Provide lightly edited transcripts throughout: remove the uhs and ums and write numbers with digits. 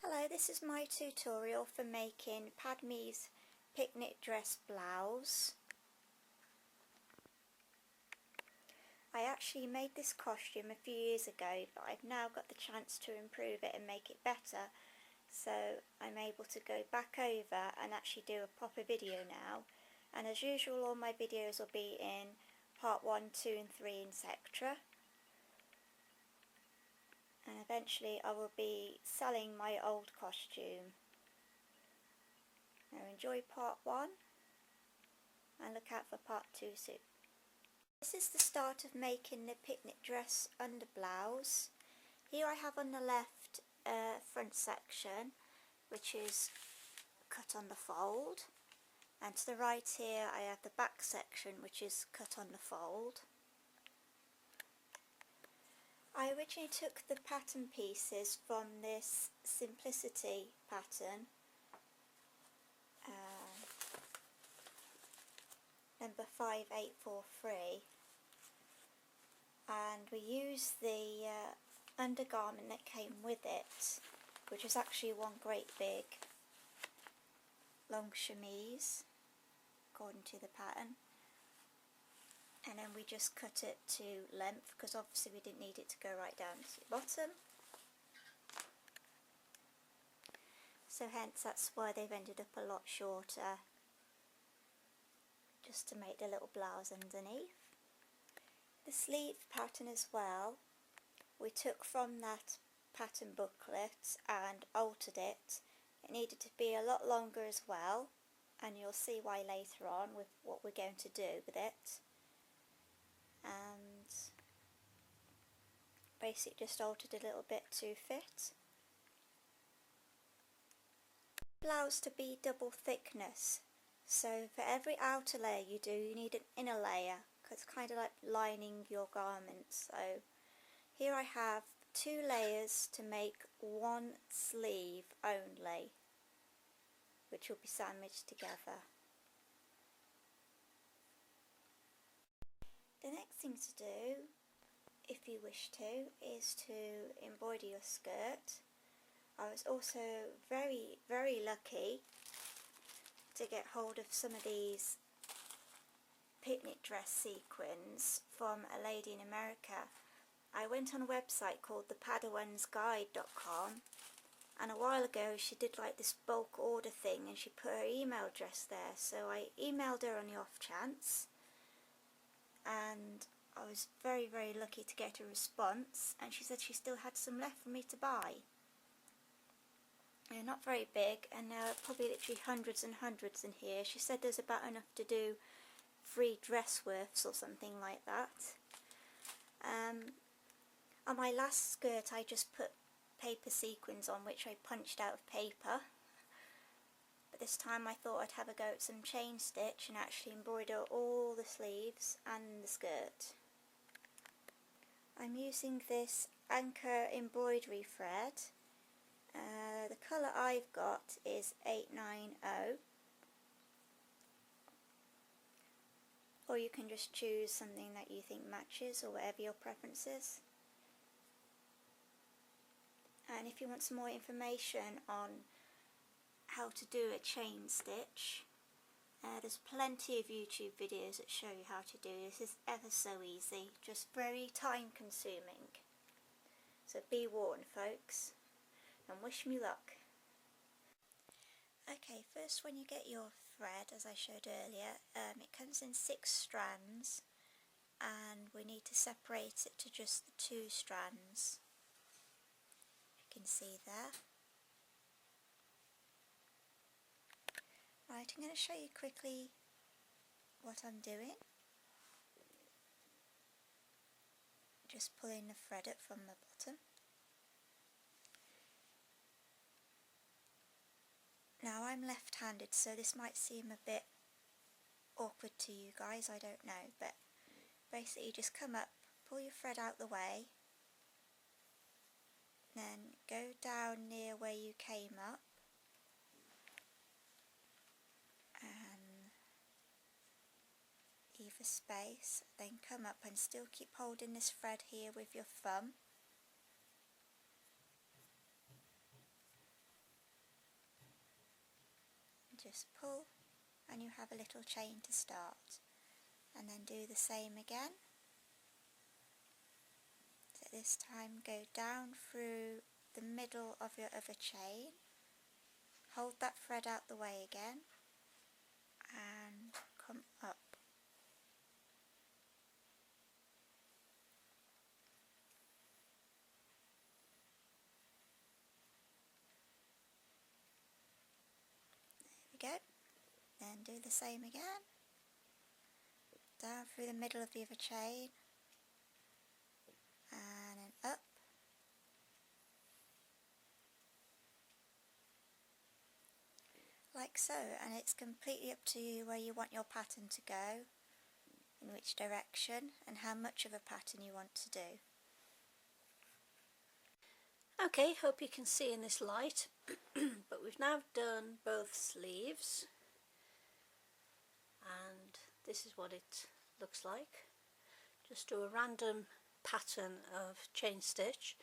Hello, this is my tutorial for making Padme's picnic dress blouse. I actually made this costume a few years ago, but I've now got the chance to improve it and make it better, so I'm able to go back over and actually do a proper video now. And as usual, all my videos will be in part 1, 2 and 3 etc. And eventually I will be selling my old costume. Now enjoy part 1 and look out for part 2 soon. This is the start of making the picnic dress under blouse. Here I have on the left front section, which is cut on the fold, and to the right here I have the back section, which is cut on the fold. I originally took the pattern pieces from this Simplicity pattern, number 5843, and we used the undergarment that came with it, which was actually one great big long chemise according to the pattern. And then we just cut it to length because obviously we didn't need it to go right down to the bottom. So hence that's why they've ended up a lot shorter, just to make the little blouse underneath. The sleeve pattern as well, we took from that pattern booklet and altered it. It needed to be a lot longer as well, and you'll see why later on with what we're going to do with it. And basically just altered a little bit to fit. Blouse to be double thickness, so for every outer layer you do, you need an inner layer, because it's kind of like lining your garment. So here I have 2 layers to make one sleeve only, which will be sandwiched together. The next thing to do, if you wish to, is to embroider your skirt. I was also very lucky to get hold of some of these picnic dress sequins from a lady in America. I went on a website called thepadawansguide.com, and a while ago she did like this bulk order thing and she put her email address there, so I emailed her on the off chance. And I was very lucky to get a response, and she said she still had some left for me to buy. Not very big, and there are probably literally hundreds and hundreds in here. She said there's about enough to do 3 dress worths or something like that. On my last skirt I just put paper sequins on, which I punched out of paper. But this time I thought I'd have a go at some chain stitch and actually embroider all the sleeves and the skirt. I'm using this Anchor embroidery thread. The colour I've got is 890, or you can just choose something that you think matches, or whatever your preference is. And if you want some more information on how to do a chain stitch, there's plenty of YouTube videos that show you how to do this. It's ever so easy, just very time consuming. So be warned, folks, and wish me luck. Okay, first when you get your thread, as I showed earlier, it comes in 6 strands, and we need to separate it to just the 2 strands. You can see there. Right, I'm going to show you quickly what I'm doing. Just pulling the thread up from the bottom. Now I'm left-handed, so this might seem a bit awkward to you guys, I don't know, but basically just come up, pull your thread out the way, then go down near where you came up, and leave a space, then come up and still keep holding this thread here with your thumb. just pull and you have a little chain to start, and then do the same again. So this time go down through the middle of your other chain, hold that thread out the way again and come up. There we go. Then do the same again, down through the middle of the other chain and then up. Like so, and it's completely up to you where you want your pattern to go, in which direction, and how much of a pattern you want to do. Okay, hope you can see in this light, but we've now done both sleeves, and this is what it looks like. Just do a random pattern of chain stitch,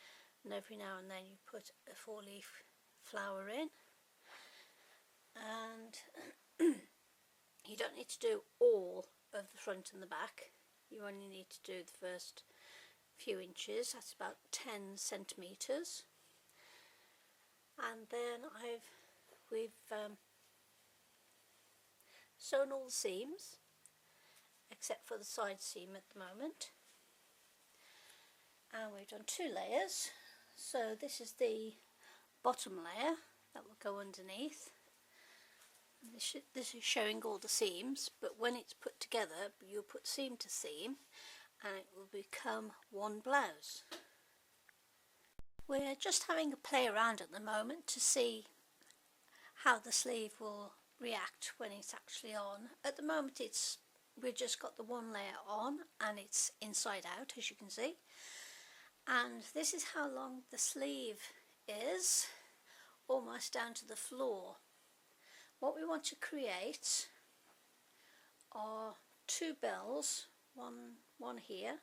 and every now and then you put a 4-leaf flower in. And you don't need to do all of the front and the back, you only need to do the first few inches, that's about 10 centimetres. And then we've sewn all the seams except for the side seam at the moment, and we've done 2 layers. So this is the bottom layer that will go underneath. This is showing all the seams, but when it's put together you'll put seam to seam and it will become one blouse. We're just having a play around at the moment to see how the sleeve will react when it's actually on. At the moment we've just got the one layer on and it's inside out, as you can see, and this is how long the sleeve is, almost down to the floor. What we want to create are 2 bells, one here.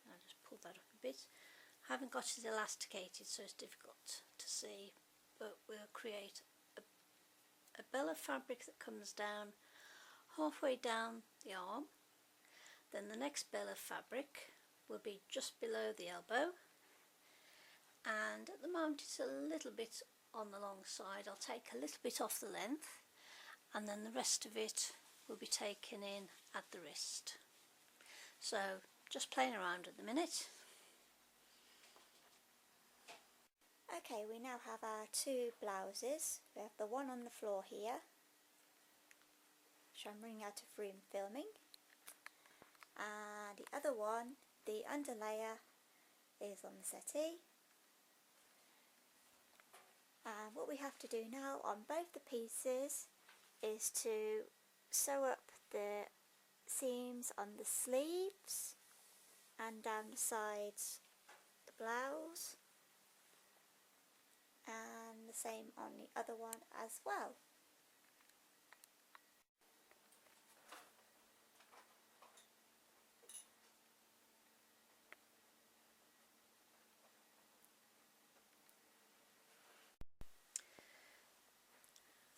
I'll just pull that up a bit. I haven't got it elasticated so it's difficult to see, but we'll create a bell of fabric that comes down halfway down the arm. Then the next bell of fabric will be just below the elbow, and at the moment it's a little bit on the long side. I'll take a little bit off the length and then the rest of it will be taken in at the wrist. So just playing around at the minute. Okay, we now have our 2 blouses. We have the one on the floor here, which I'm running out of room filming, and the other one, the underlayer, is on the settee. And what we have to do now on both the pieces is to sew up the seams on the sleeves and down the sides of the blouse, and the same on the other one as well.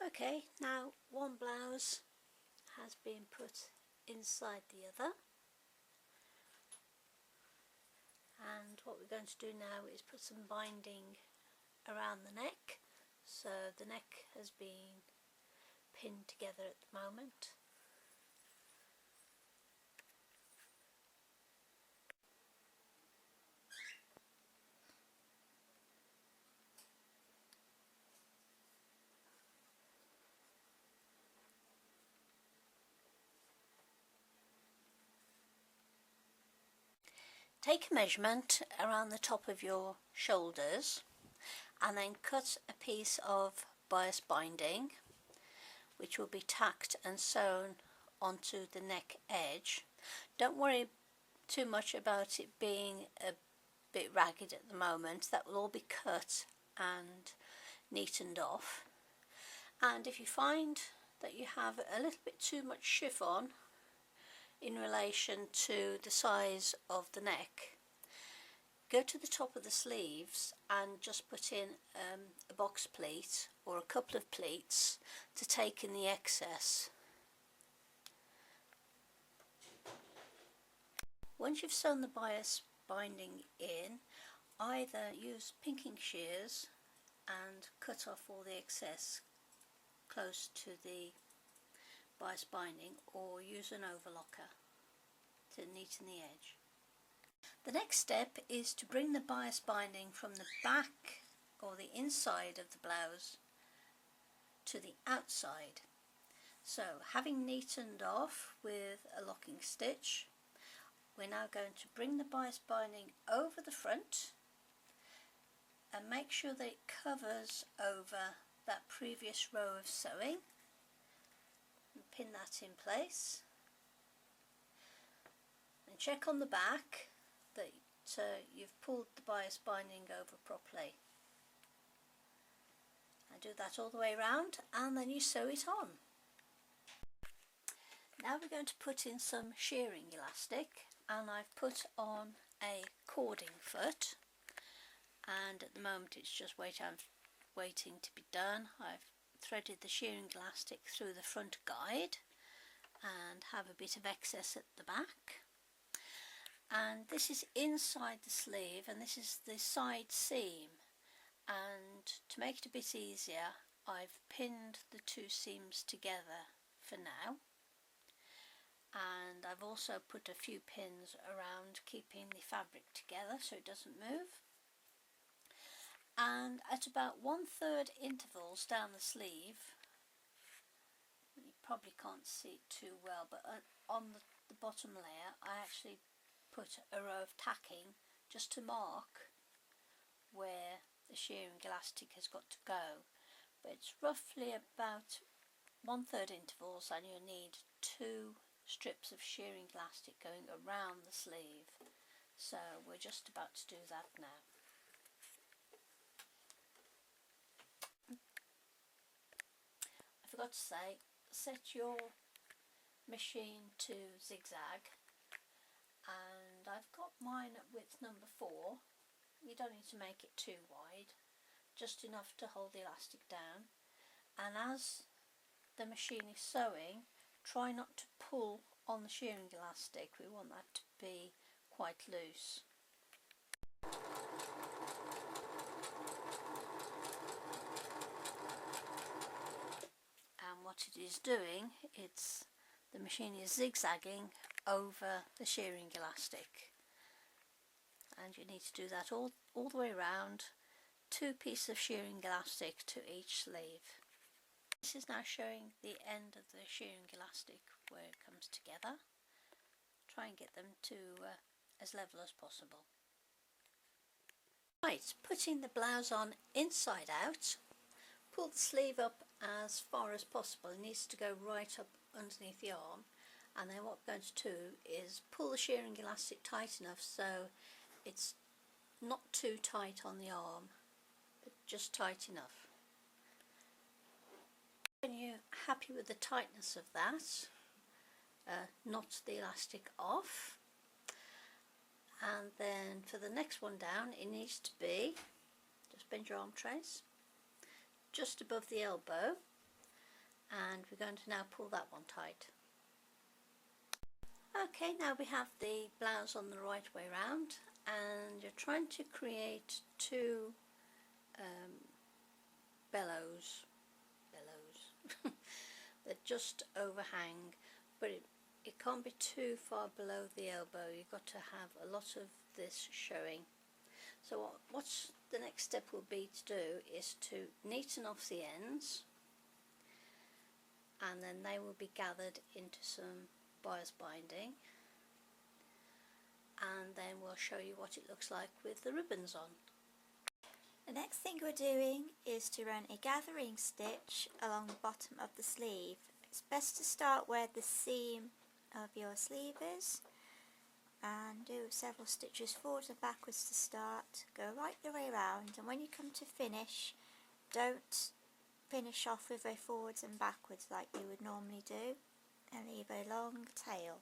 Okay, now one blouse has been put inside the other, and what we're going to do now is put some binding around the neck. So the neck has been pinned together at the moment. Take a measurement around the top of your shoulders and then cut a piece of bias binding which will be tacked and sewn onto the neck edge. Don't worry too much about it being a bit ragged at the moment, that will all be cut and neatened off. And if you find that you have a little bit too much chiffon in relation to the size of the neck, go to the top of the sleeves and just put in a box pleat or a couple of pleats to take in the excess. Once you've sewn the bias binding in, either use pinking shears and cut off all the excess close to the bias binding, or use an overlocker to neaten the edge. The next step is to bring the bias binding from the back or the inside of the blouse to the outside. So, having neatened off with a locking stitch, we're now going to bring the bias binding over the front and make sure that it covers over that previous row of sewing, and pin that in place, and check on the back that you've pulled the bias binding over properly, and do that all the way around, and then you sew it on. Now we're going to put in some shearing elastic, and I've put on a cording foot, and at the moment it's just waiting to be done. I've threaded the shearing elastic through the front guide and have a bit of excess at the back, and this is inside the sleeve, and this is the side seam, and to make it a bit easier I've pinned the two seams together for now, and I've also put a few pins around keeping the fabric together so it doesn't move. And at about 1/3 intervals down the sleeve, you probably can't see it too well, but on the bottom layer I actually put a row of tacking just to mark where the shearing elastic has got to go, but it's roughly about 1/3 intervals, and you'll need 2 strips of shearing elastic going around the sleeve. So we're just about to do that now. I forgot to say, set your machine to zigzag, and I've got mine at width number 4. You don't need to make it too wide, just enough to hold the elastic down, and as the machine is sewing, try not to pull on the shearing elastic. We want that to be quite loose. And what it is doing, the machine is zigzagging over the shearing elastic, and you need to do that all the way around. 2 pieces of shearing elastic to each sleeve. This is now showing the end of the shearing elastic where it comes together. Try and get them to as level as possible. Right, putting the blouse on inside out, pull the sleeve up as far as possible. It needs to go right up underneath the arm, and then what we're going to do is pull the shearing elastic tight enough so it's not too tight on the arm, but just tight enough. When you're happy with the tightness of that, knot the elastic off, and then for the next one down it needs to be, just bend your arm trace, just above the elbow, and we're going to now pull that one tight. Okay, now we have the blouse on the right way round, and you're trying to create 2 bellows that just overhang, but it can't be too far below the elbow. You've got to have a lot of this showing. So what's the next step will be to do is to neaten off the ends, and then they will be gathered into some bias binding, and then we'll show you what it looks like with the ribbons on. The next thing we're doing is to run a gathering stitch along the bottom of the sleeve. It's best to start where the seam of your sleeve is and do several stitches forwards and backwards to start. Go right the way around, and when you come to finish, don't finish off with a forwards and backwards like you would normally do, and leave a long tail.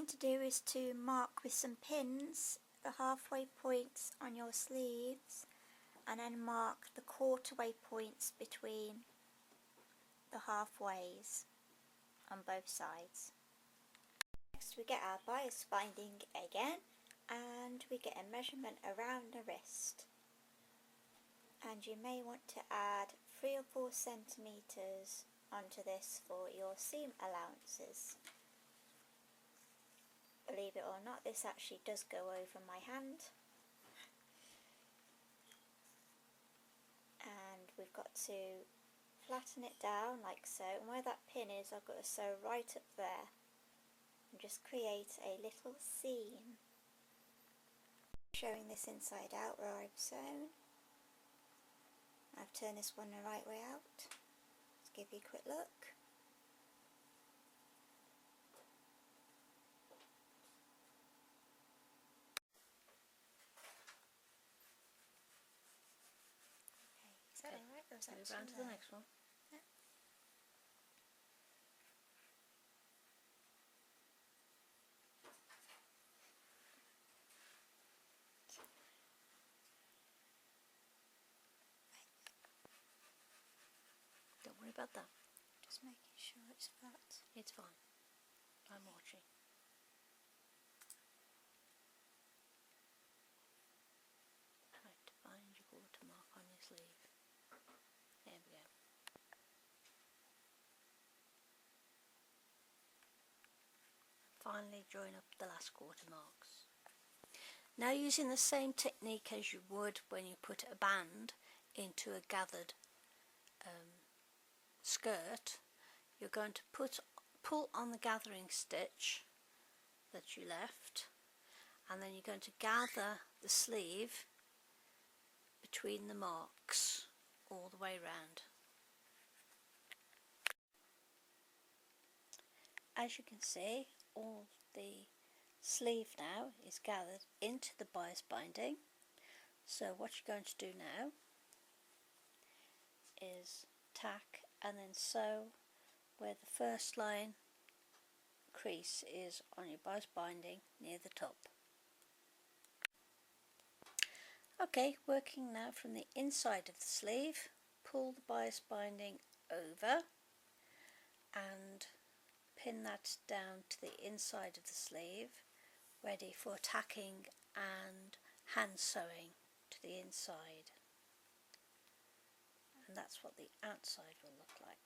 want to do is to mark with some pins the halfway points on your sleeves, and then mark the quarterway points between the halfways on both sides. Next we get our bias binding again, and we get a measurement around the wrist, and you may want to add 3 or 4 centimetres onto this for your seam allowances. Believe it or not, this actually does go over my hand. And we've got to flatten it down like so, and where that pin is I've got to sew right up there and just create a little seam. Showing this inside out where I've sewn. I've turned this one the right way out. Let's give you a quick look. Is that alright? Or is that move on to the next one? Yeah. Don't worry about that. Just making sure it's flat. It's fine. I'm watching. Right, find your watermark on your sleeve. There we go. Finally join up the last quarter marks. Now, using the same technique as you would when you put a band into a gathered skirt, you're going to pull on the gathering stitch that you left, and then you're going to gather the sleeve between the marks all the way round. As you can see, all the sleeve now is gathered into the bias binding. So what you're going to do now is tack and then sew where the first line crease is on your bias binding near the top. Okay, working now from the inside of the sleeve, pull the bias binding over and pin that down to the inside of the sleeve, ready for tacking and hand sewing to the inside. And that's what the outside will look like.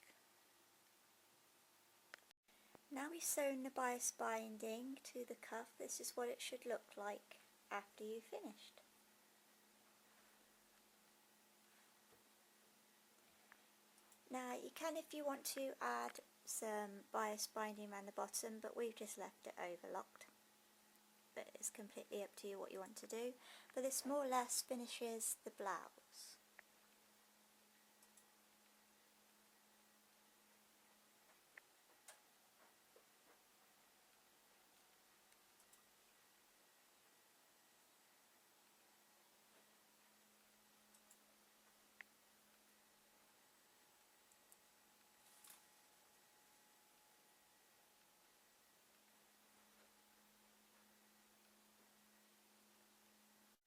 Now we've sewn the bias binding to the cuff, this is what it should look like after you've finished. Now you can, if you want to, add some bias binding around the bottom, but we've just left it overlocked. But it's completely up to you what you want to do. But this more or less finishes the blouse.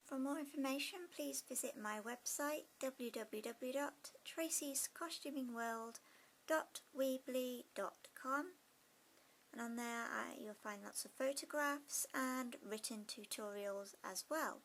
For more information, please visit my website www.tracyscostumingworld.weebly.com, and on there you'll find lots of photographs and written tutorials as well.